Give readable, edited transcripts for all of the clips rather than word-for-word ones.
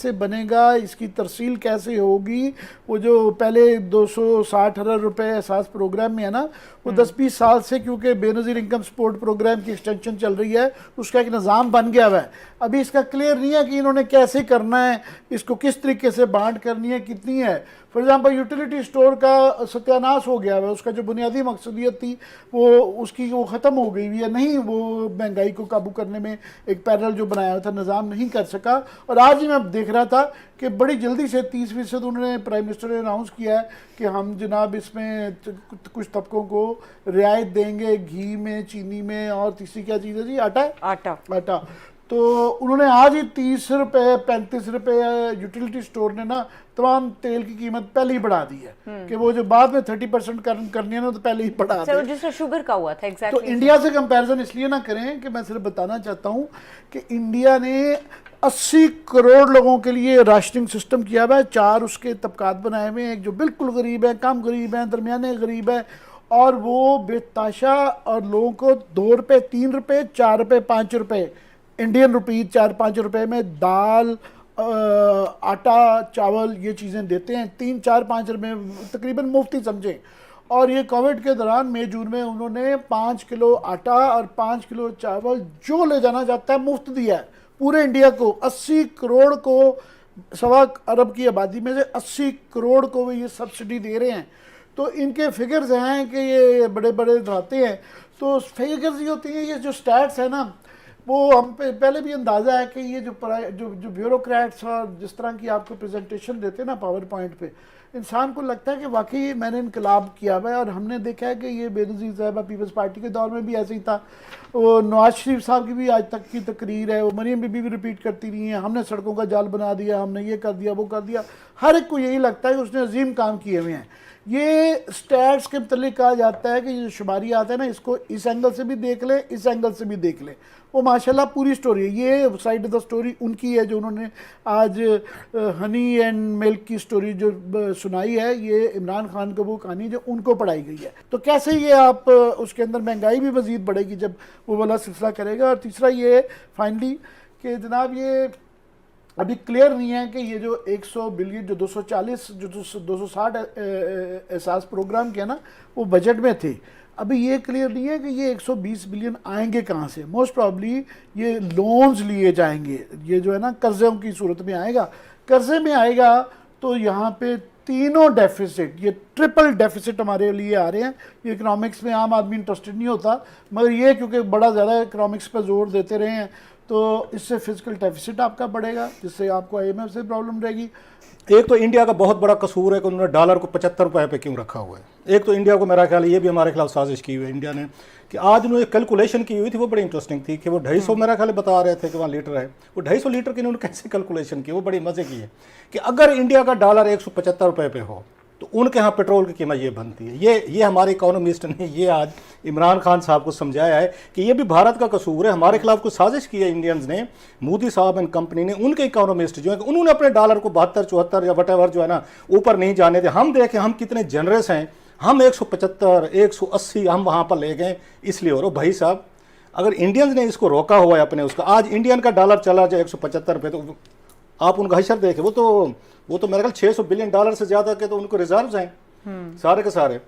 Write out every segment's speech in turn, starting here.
से बनेगा, इसकी तरसील कैसे होगी। वो जो पहले 260 अरब रुपए एहसास प्रोग्राम में है ना, वो 10-20 साल से क्योंकि बेनज़ीर इनकम सपोर्ट प्रोग्राम की एक्सटेंशन चल रही है, उसका एक निज़ाम बन गया हुआ है। अभी इसका क्लियर नहीं है कि इन्होंने कैसे करना है, इसको किस तरीके से बांट करनी है, कितनी है। फॉर एग्जाम्पल यूटिलिटी स्टोर का सत्यानाश हो गया है, उसका जो बुनियादी मकसदियत थी वो उसकी वो ख़त्म हो गई हुई है। नहीं, वो महंगाई को काबू करने में एक पैरल जो बनाया था निज़ाम नहीं कर सका। और आज ही मैं देख रहा था कि बड़ी जल्दी से 30% उन्होंने प्राइम मिनिस्टर ने अनाउंस किया है कि हम जनाब इसमें कुछ तबकों को रियायत देंगे, घी में, चीनी में, और तीसरी क्या चीज़ है जी, आटा। तो उन्होंने आज ही 30 रुपये 35 रुपये यूटिलिटी स्टोर ने ना तमाम तेल की कीमत पहले ही बढ़ा दी है कि वो जो बाद में 30% करनी है ना, तो पहले ही बढ़ा दी। जिससे शुगर का हुआ था तो इंडिया से कंपैरिजन इसलिए ना करें कि मैं सिर्फ बताना चाहता हूँ कि इंडिया ने 80 करोड़ लोगों के लिए राशनिंग सिस्टम किया हुआ है। 4 उसके तबकात बनाए हुए हैं, एक जो बिल्कुल गरीब है, कम गरीब है, दरमियाने गरीब है, और वो बेताशा और लोगों को 2 रुपये 3 रुपये 4 रुपये 5 रुपये इंडियन रुपीज़ 4-5 रुपये में दाल, आटा, चावल, ये चीज़ें देते हैं। 3-4-5 रुपये तकरीबन मुफ्ती समझें। और ये कोविड के दौरान मई जून में उन्होंने 5 किलो आटा और 5 किलो चावल जो ले जाना चाहता है मुफ्त दिया है पूरे इंडिया को। 80 करोड़ को, 1.25 अरब की आबादी में से 80 करोड़ को वो ये सब्सिडी दे रहे हैं। तो इनके फिगर्स हैं कि ये बड़े बड़े दिखाते हैं। तो फिगर्स ये होती हैं, ये जो स्टैट्स है ना, वो हम पे पहले भी अंदाज़ा है कि ये जो ब्यूरोक्रेट्स और जिस तरह की आपको प्रेजेंटेशन देते हैं ना पावर पॉइंट पे, इंसान को लगता है कि वाकई मैंने इनकलाब किया हुआ है। और हमने देखा है कि ये बेनज़ीर साहिबा पीपल्स पार्टी के दौर में भी ऐसे ही था। वो नवाज शरीफ साहब की भी आज तक की तकरीर है, वो मरीम बीबी भी रिपीट करती रही हैं, हमने सड़कों का जाल बना दिया, हमने ये कर दिया, वो कर दिया। हर एक को यही लगता है कि उसने अजीम काम किए हुए हैं। ये स्टैट्स के मतलब कहा जाता है कि ये शुमारी आता है ना, इसको इस एंगल से भी देख ले, इस एंगल से भी देख ले। वो माशाल्लाह पूरी स्टोरी है। ये साइड ऑफ द स्टोरी उनकी है जो उन्होंने आज हनी एंड मिल्क की स्टोरी जो सुनाई है, ये इमरान खान को वो कहानी जो उनको पढ़ाई गई है। तो कैसे ये आप उसके अंदर महंगाई भी मज़ीद बढ़ेगी जब वो वाला सिलसिला करेगा। और तीसरा ये फाइनली कि जनाब ये अभी क्लियर नहीं है कि ये जो 100 बिलियन जो 240 जो 260 एहसास प्रोग्राम के ना वो बजट में थे, अभी ये क्लियर नहीं है कि ये 120 बिलियन आएंगे कहाँ से। मोस्ट प्रॉब्ली ये लोन्स लिए जाएंगे, ये जो है ना कर्ज़ों की सूरत में आएगा। कर्ज़े में आएगा तो यहाँ पे तीनों डेफिसिट, ये ट्रिपल डेफिसिट हमारे लिए आ रहे हैं। ये इकनॉमिक्स में आम आदमी इंटरेस्टेड नहीं होता, मगर ये क्योंकि बड़ा ज़्यादा इकनॉमिक्स पर जोर देते रहे हैं, तो इससे फिजिकल डेफिसिट आपका बढ़ेगा, जिससे आपको IMF से प्रॉब्लम रहेगी। एक तो इंडिया का बहुत बड़ा कसूर है कि उन्होंने डॉलर को 75 रुपये पे क्यों रखा हुआ है। एक तो इंडिया को मेरा ख्याल है ये भी हमारे खिलाफ साजिश की हुई है इंडिया ने, कि आज उन्होंने कैलकुलेशन की हुई थी, वो बड़ी इंटरेस्टिंग थी कि वो 250 मेरा ख्याल बता रहे थे कि वहाँ लीटर है, वो 250 लीटर की उन्होंने कैसे कैलकुलेशन की, वो बड़ी मज़े की है कि अगर इंडिया का डॉलर 175 रुपये पे हो तो उनके यहाँ पेट्रोल की कीमत ये बनती है। ये हमारे इकोनॉमिस्ट ने ये आज इमरान खान साहब को समझाया है कि ये भी भारत का कसूर है, हमारे खिलाफ कुछ साजिश की है इंडियंस ने, मोदी साहब एंड कंपनी ने। उनके इकोनॉमिस्ट जो है उन्होंने अपने डॉलर को 72-74 या वटेवर जो है ना ऊपर नहीं जाने थे। हम देखें हम कितने जनरस हैं, हम 175 180 हम वहाँ पर ले गए इसलिए। और भाई साहब अगर इंडियंस ने इसको रोका हुआ है अपने उसका, आज इंडियन का डॉलर चला जाए 175 रुपये, तो आप उनका हशर देखें, वो तो मेरे ख्याल 600 बिलियन डॉलर से ज़्यादा के तो उनको रिजर्व्स हैं सारे के सारे।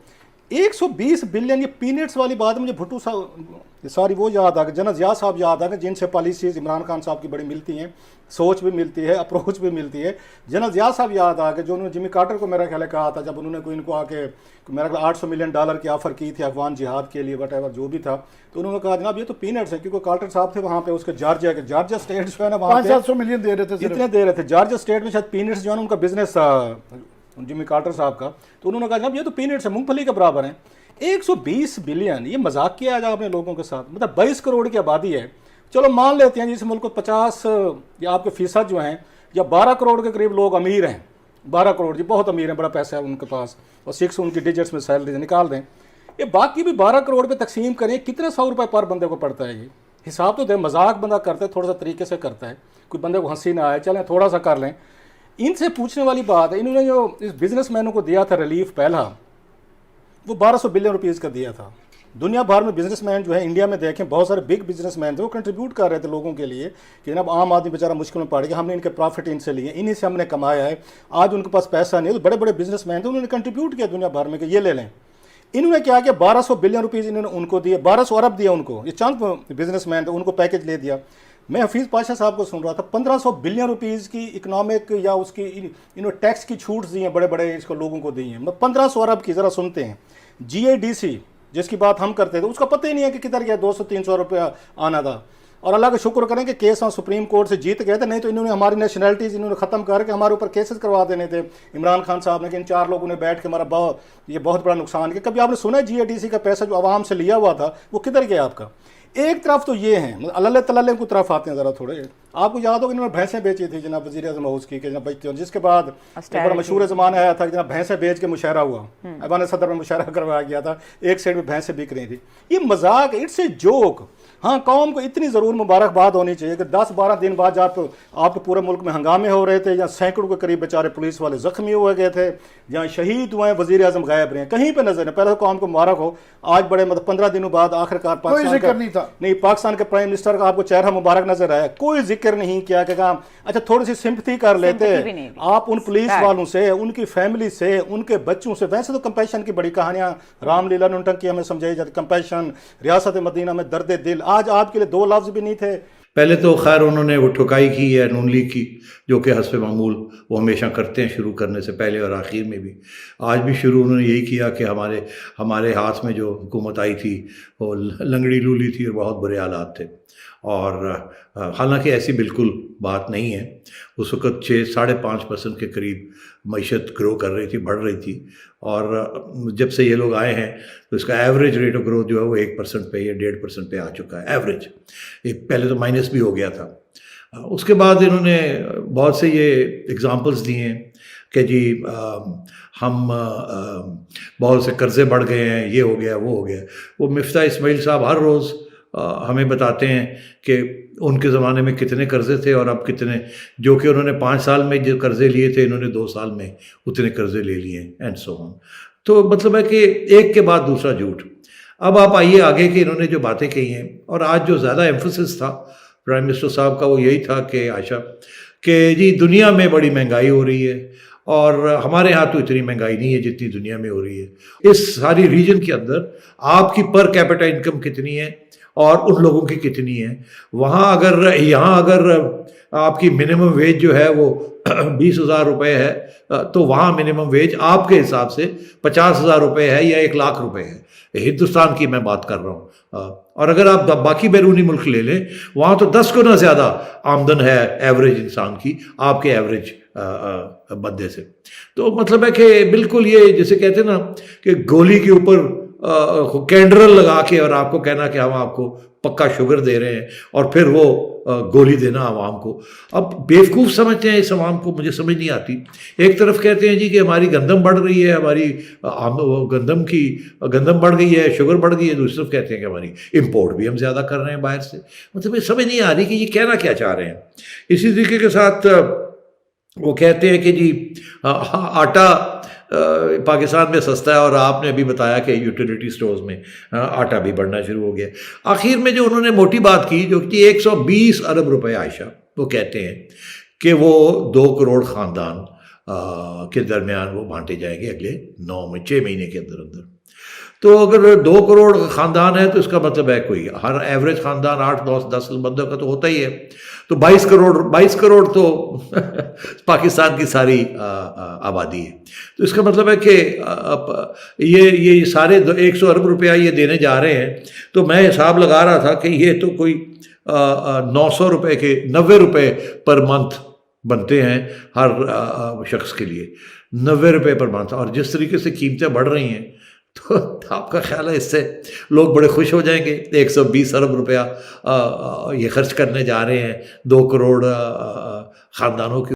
120 बिलियन, ये पीनट्स वाली बात मुझे भुट्टो साहब सारी वो याद आ गई, जनरल ज़िया साहब याद आ गए, जिनसे पॉलिसीज़ इमरान खान साहब की बड़ी मिलती हैं, सोच भी मिलती है, अप्रोच भी मिलती है। जनरल ज़िया साहब याद आ गए जो उन्होंने जिमी कार्टर को मेरा ख्याल कहा था, जब उन्होंने कोई इनको आके मेरा ख्याल 800 मिलियन डॉलर की ऑफर की थी अफगान जिहाद के लिए, वट एवर जो भी था, तो उन्होंने कहा जनाब ये तो पीनट्स है, क्योंकि कार्टर साहब थे वहाँ पे उसके जॉर्जिया स्टेट जो है ना, वहाँ 500 मिलियन दे रहे थे, इतने दे रहे थे जॉर्जिया स्टेट में, शायद पीनट्स जो है ना उनका बिजनेस था जिमी कार्टर साहब का, तो उन्होंने कहा जनाब ये तो पीनट्स है, मूंगफली के बराबर हैं। 120 बिलियन, ये मजाक किया जा अपने लोगों के साथ, मतलब 22 करोड़ की आबादी है। चलो मान लेते हैं जिस मुल्क को 50 या आपके फीसद जो हैं या 12 करोड़ के करीब लोग अमीर हैं, 12 करोड़ जी बहुत अमीर हैं, बड़ा पैसा है उनके पास, और 6 उनकी डिजिट्स में सैलरी निकाल दें, ये बाकी भी 12 करोड़ पे तकसीम करें, कितने 100 रुपये पर बंदे को पड़ता है। ये हिसाब तो दे, मजाक बंदा करता है थोड़ा सा तरीके से करता है, कोई बंदे को हंसी ना आए, चलें थोड़ा सा कर लें। इनसे पूछने वाली बात है, इन्होंने जो इस बिजनेसमैनों को दिया था रिलीफ पहला, वो 1200 बिलियन रुपीज़ का दिया था, दुनिया भर में बिजनेसमैन जो है, इंडिया में देखें बहुत सारे बिग बिजनेसमैन थे, वो कंट्रीब्यूट कर रहे थे लोगों के लिए कि जनाब आम आदमी बेचारा मुश्किल में पड़ गया, हमने इनके प्रॉफिट इनसे लिए, इन्हीं से हमने कमाया है, आज उनके पास पैसा नहीं है। तो बड़े बड़े बिजनेसमैन थे, उन्होंने कंट्रीब्यूट किया दुनिया भर में कि ये ले लें। इन्होंने क्या किया, 1200 बिलियन रुपीज़ इन्होंने उनको दिए, 1200 अरब दिया उनको, ये चंद बिजनेसमैन थे, उनको पैकेज ले दिया। मैं हफीज़ पाशा साहब को सुन रहा था, 1500 बिलियन रुपीज़ की इकोनॉमिक या उसकी इन्होंने टैक्स की छूट दी हैं, बड़े बड़े इसको लोगों को दी हैं। मतलब 1500 अरब की, ज़रा सुनते हैं। GADC जिसकी बात हम करते थे, उसका पता ही नहीं है कि किधर गया, 200-300 रुपया आना था। और अल्लाह का शुक्र करें कि केस हम सुप्रीम कोर्ट से जीत गए थे, नहीं तो इन्होंने हमारी नेशनलिटीज़ इन्होंने ख़त्म करके हमारे ऊपर केसेस करवा देने थे इमरान खान साहब ने, कि इन 4 लोगों ने बैठ के हमारा ये बहुत बड़ा नुकसान किया। कभी आपने सुना है GADC का पैसा जो आवाम से लिया हुआ था वो किधर गया आपका? एक तरफ तो ये हैं, अल्लाह तल्ला को तरफ आते हैं ज़रा थोड़े। आपको याद हो कि इन्होंने भैंसें बेची थी जनाब वज़ीर आज़म हाउस की, कि जनाब बेचते हो, जिसके बाद एक बड़ा मशहूर ज़माना आया था कि जनाब भैंसें बेच के मुशायरा हुआ, ऐवान सदर में मुशायरा करवाया गया था, एक साइड में भैंसें बिक रही थी। ये मजाक, इट्स ए जोक। हाँ, कौम को इतनी ज़रूर मुबारकबाद होनी चाहिए कि 10-12 दिन बाद जब आपके पूरे मुल्क में हंगामे हो रहे थे, या सैकड़ों के करीब बेचारे पुलिस वाले ज़ख्मी हुए गए थे, जहाँ शहीद हुए, वज़ीर आज़म गायब रहे, कहीं पे नजर नहीं। पहले तो कौम को मुबारक हो, आज बड़े मतलब 15 दिनों बाद आखिरकार पाकिस्तान के प्राइम मिनिस्टर का आपको चेहरा मुबारक नजर आया। कोई जिक्र नहीं किया कि अच्छा थोड़ी सी सिंपथी कर लेते आप उन पुलिस वालों से, उनकी फैमिली से, उनके बच्चों से। वैसे तो कंपैशन की बड़ी कहानियां रामलीला नौटंकी हमें समझाई जाती, कंपैशन, रियासत मदीना में दर्द दिल। आज आपके लिए 2 लफ्ज भी नहीं थे। पहले तो खैर उन्होंने वो ठुकाई की है नून लीग की, जो कि हस्ब मामूल वो हमेशा करते हैं शुरू करने से पहले और आखिर में भी। आज भी शुरू उन्होंने यही किया कि हमारे हाथ में जो हुकूमत आई थी वो लंगड़ी लूली थी और बहुत बुरे हालात थे। और हालांकि ऐसी बिल्कुल बात नहीं है। उस वक़्त 6-5.5% के करीब मईशत ग्रो कर रही थी, बढ़ रही थी। और जब से ये लोग आए हैं तो इसका एवरेज रेट ऑफ ग्रोथ जो है वो 1% पे या 1.5% पे आ चुका है एवरेज। पहले तो माइनस भी हो गया था। उसके बाद इन्होंने बहुत से ये एग्ज़ाम्पल्स दिए हैं कि जी हम बहुत से कर्ज़े बढ़ गए हैं, ये हो गया वो हो गया। वो मिफ्ता इस्माइल साहब हर रोज़ हमें बताते हैं कि उनके ज़माने में कितने कर्ज़े थे और अब कितने, जो कि उन्होंने 5 साल में जो कर्ज़े लिए थे इन्होंने 2 साल में उतने कर्ज़े ले लिए एंड सो ऑन। तो मतलब है कि एक के बाद दूसरा झूठ। अब आप आइए आगे कि इन्होंने जो बातें कही हैं, और आज जो ज़्यादा एम्फोसिस था प्राइम मिनिस्टर साहब का वो यही था कि आशा कि जी दुनिया में बड़ी महंगाई हो रही है और हमारे यहाँ तो इतनी महंगाई नहीं है जितनी दुनिया में हो रही है। इस सारी रीजन के अंदर आपकी पर कैपिटा इनकम कितनी है और उन लोगों की कितनी है। यहाँ अगर आपकी मिनिमम वेज जो है वो 20,000 रुपये है, तो वहाँ मिनिमम वेज आपके हिसाब से 50,000 रुपये है या 1,00,000 रुपये है। हिंदुस्तान की मैं बात कर रहा हूँ। और अगर आप बाकी बैरूनी मुल्क ले लें, वहाँ तो 10 गुना ज़्यादा आमदन है एवरेज इंसान की आपके एवरेज बंदे से। तो मतलब है कि बिल्कुल ये जैसे कहते हैं ना कि गोली के ऊपर कैंडरल लगा के और आपको कहना कि हम आपको पक्का शुगर दे रहे हैं और फिर वो गोली देना आवाम को। अब बेवकूफ़ समझते हैं इस आवाम को, मुझे समझ नहीं आती। एक तरफ कहते हैं जी कि हमारी गंदम बढ़ रही है, हमारी गंदम बढ़ गई है, शुगर बढ़ गई है। दूसरी तरफ कहते हैं कि हमारी इम्पोर्ट भी हम ज़्यादा कर रहे हैं बाहर से। मतलब ये समझ नहीं आ रही कि ये कहना क्या चाह रहे हैं। इसी तरीके के साथ वो कहते हैं कि जी आटा पाकिस्तान में सस्ता है, और आपने अभी बताया कि यूटिलिटी स्टोर्स में आटा भी बढ़ना शुरू हो गया। आखिर में जो उन्होंने मोटी बात की जो कि 120 अरब रुपए आयशा, वो कहते हैं कि वो 2 करोड़ ख़ानदान के दरमियान वो बांटे जाएंगे अगले 6 महीने के अंदर अंदर। तो अगर 2 करोड़ ख़ानदान है तो इसका मतलब है कोई हर एवरेज ख़ानदान 8-10 बंदों का तो होता ही है। तो 22 करोड़ तो पाकिस्तान की सारी आबादी है। तो इसका मतलब है कि ये सारे 100 अरब रुपया ये देने जा रहे हैं। तो मैं हिसाब लगा रहा था कि ये तो कोई 900 रुपये के 90 रुपये पर मंथ बनते हैं हर शख्स के लिए, 90 रुपये पर मंथ। और जिस तरीके से कीमतें बढ़ रही हैं तो आपका ख्याल है इससे लोग बड़े खुश हो जाएंगे। 120 अरब रुपया ये खर्च करने जा रहे हैं 2 करोड़ ख़ानदानों के